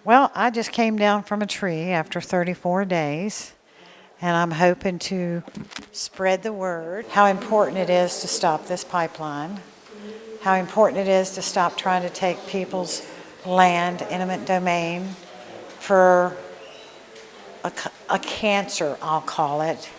Well, I just came down from a tree after 34 days, and I'm hoping to spread the word how important it is to stop this pipeline, how important it is to stop trying to take people's land, eminent domain, for a cancer, I'll call it,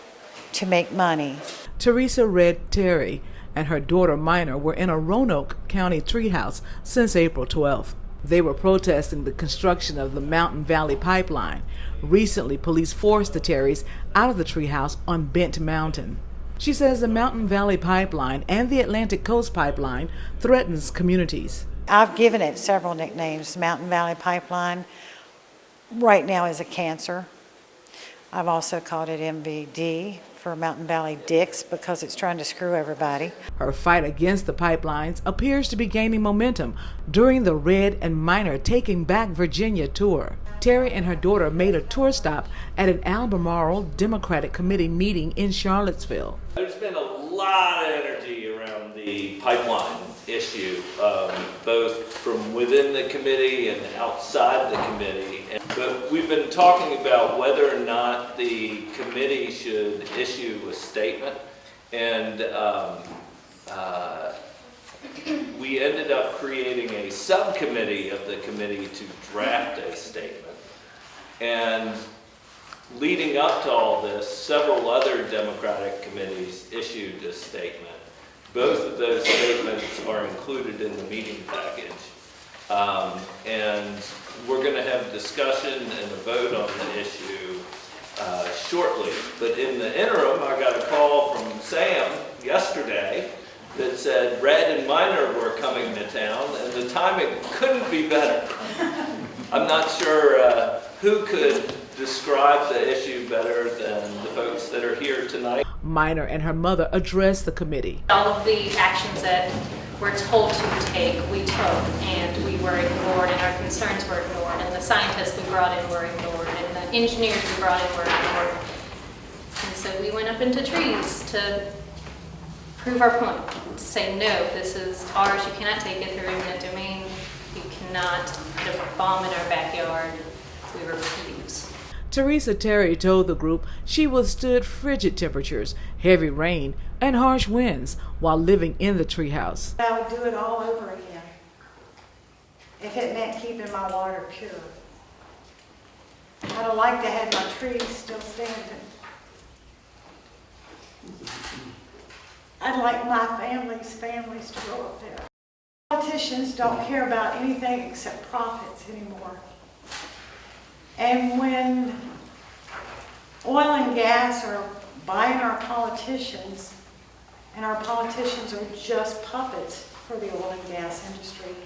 to make money. Theresa Red Terry and her daughter Minor were in a Roanoke County treehouse since April 12th. They were protesting the construction of the Mountain Valley Pipeline. Recently, police forced the Terrys out of the treehouse on Bent Mountain. She says the Mountain Valley Pipeline and the Atlantic Coast Pipeline threatens communities. I've given it several nicknames. Mountain Valley Pipeline right now is a cancer. I've also called it MVD for Mountain Valley Dicks because it's trying to screw everybody. Her fight against the pipelines appears to be gaining momentum during the Red and Minor Taking Back Virginia tour. Terry and her daughter made a tour stop at an Albemarle Democratic Committee meeting in Charlottesville. There's been a lot of energy around the pipeline issue, both from within the committee and outside the committee. But we've been talking about whether or not the committee should issue a statement, and we ended up creating a subcommittee of the committee to draft a statement. And leading up to all this, several other Democratic committees issued a statement. Both of those statements are included in the meeting package. And we're going to have discussion and a vote on the issue shortly. But in the interim, I got a call from Sam yesterday that said Red and Minor were coming to town, and the timing couldn't be better. I'm not sure who could describe the issue better than the folks that are here tonight. Minor and her mother addressed the committee. All of the actions that we're told to take, we took, and we were ignored, and our concerns were ignored, and the scientists we brought in were ignored, and the engineers we brought in were ignored. And so we went up into trees to prove our point, to say, no, this is ours, you cannot take it through eminent domain, you cannot put a bomb in our backyard, we refuse. Theresa Terry told the group she withstood frigid temperatures, heavy rain, and harsh winds while living in the treehouse. I would do it all over again if it meant keeping my water pure. I'd have liked to have my trees still standing. I'd like my families to grow up there. Politicians don't care about anything except profits anymore. And when oil and gas are buying our politicians, and our politicians are just puppets for the oil and gas industry,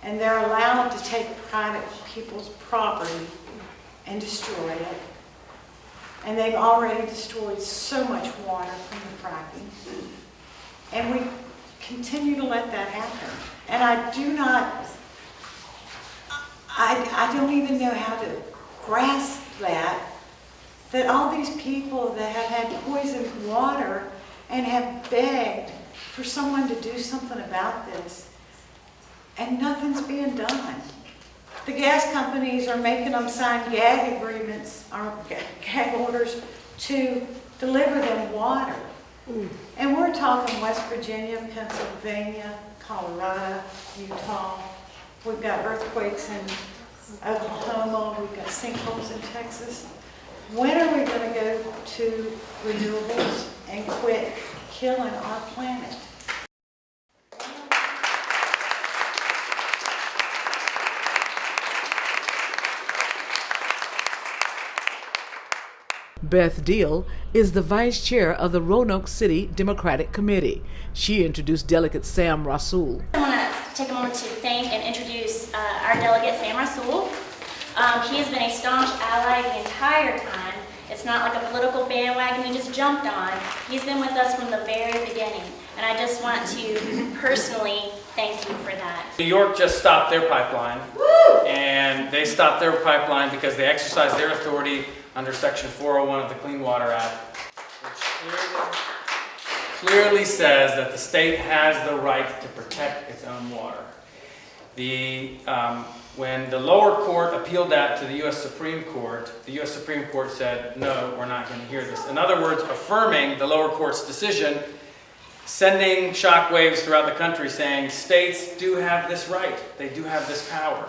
and they're allowed to take private people's property and destroy it, and they've already destroyed so much water from the fracking, and we continue to let that happen. And I don't even know how to grasp that all these people that have had poisoned water and have begged for someone to do something about this, and nothing's being done. The gas companies are making them sign gag agreements, or gag orders, to deliver them water. And we're talking West Virginia, Pennsylvania, Colorado, Utah. We've got earthquakes in Oklahoma. We've got sinkholes in Texas. When are we going to go to renewables and quit killing our planet? Beth Deal is the vice chair of the Roanoke City Democratic Committee. She introduced Delegate Sam Rasool. I want to take a moment to thank and introduce our delegate, Sam Rasool. He has been a staunch ally the entire time. It's not like a political bandwagon he just jumped on. He's been with us from the very beginning, and I just want to personally thank you for that. New York just stopped their pipeline, and they stopped their pipeline because they exercised their authority under Section 401 of the Clean Water Act, which clearly says that the state has the right to protect its own water. The When the lower court appealed that to the U.S. Supreme Court, the U.S. Supreme Court said, no, we're not going to hear this. In other words, affirming the lower court's decision, sending shockwaves throughout the country saying states do have this right, they do have this power.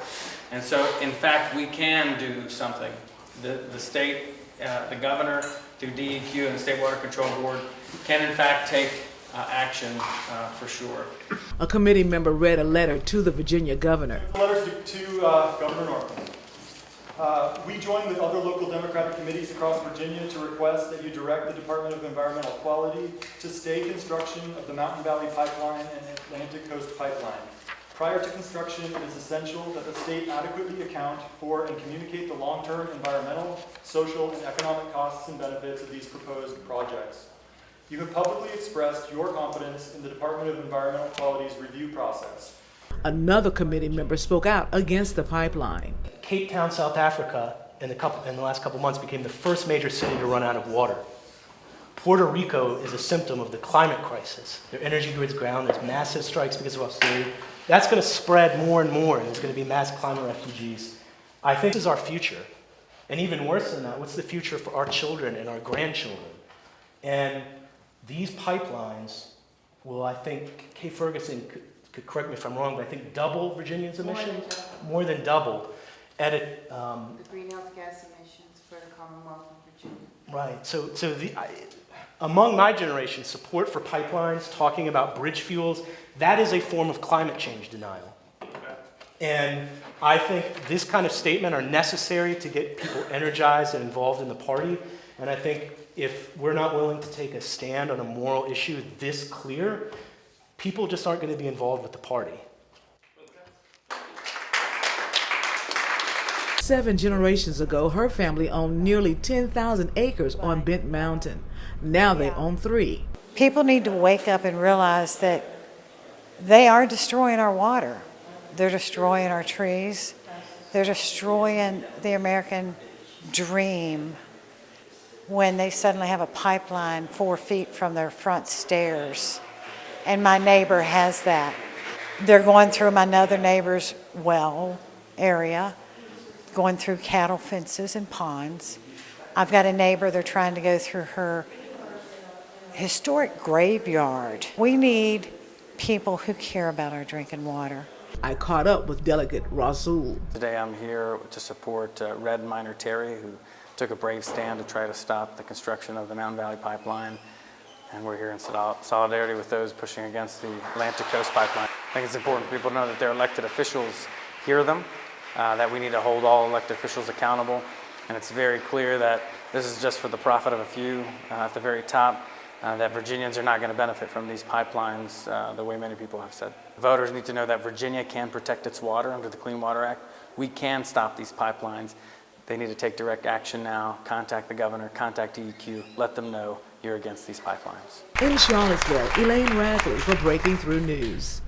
And so, in fact, we can do something. The state, the governor, through DEQ and the State Water Control Board, can in fact take action for sure. A committee member read a letter to the Virginia governor. Letters to Governor Northam. We join with other local Democratic committees across Virginia to request that you direct the Department of Environmental Quality to stay construction of the Mountain Valley Pipeline and Atlantic Coast Pipeline. Prior to construction, it is essential that the state adequately account for and communicate the long-term environmental, social, and economic costs and benefits of these proposed projects. You have publicly expressed your confidence in the Department of Environmental Quality's review process. Another committee member spoke out against the pipeline. Cape Town, South Africa, in the last couple months became the first major city to run out of water. Puerto Rico is a symptom of the climate crisis. Their energy grid's ground, there's massive strikes because of austerity. That's going to spread more and more, and there's going to be mass climate refugees. I think this is our future. And even worse than that, what's the future for our children and our grandchildren? And these pipelines will, I think, Kay Ferguson could correct me if I'm wrong, but I think double Virginia's emissions? More than double. The greenhouse gas emissions for the Commonwealth of Virginia. Right, among my generation, support for pipelines, talking about bridge fuels, that is a form of climate change denial. And I think this kind of statement are necessary to get people energized and involved in the party. And I think if we're not willing to take a stand on a moral issue this clear, people just aren't going to be involved with the party. 7 generations ago, her family owned nearly 10,000 acres on Bent Mountain. Now they own 3. People need to wake up and realize that they are destroying our water. They're destroying our trees. They're destroying the American dream when they suddenly have a pipeline 4 feet from their front stairs. And my neighbor has that. They're going through my other neighbor's well area, going through cattle fences and ponds. I've got a neighbor, they're trying to go through her historic graveyard. We need people who care about our drinking water. I caught up with Delegate Rasul. Today I'm here to support Red Miner Terry, who took a brave stand to try to stop the construction of the Mountain Valley Pipeline. And we're here in solidarity with those pushing against the Atlantic Coast Pipeline. I think it's important for people to know that their elected officials hear them, that we need to hold all elected officials accountable. And it's very clear that this is just for the profit of a few at the very top, that Virginians are not going to benefit from these pipelines the way many people have said. Voters need to know that Virginia can protect its water under the Clean Water Act. We can stop these pipelines. They need to take direct action now, contact the governor, contact DEQ, let them know you're against these pipelines. In Charlottesville, Elaine Rackley for Breaking Through News.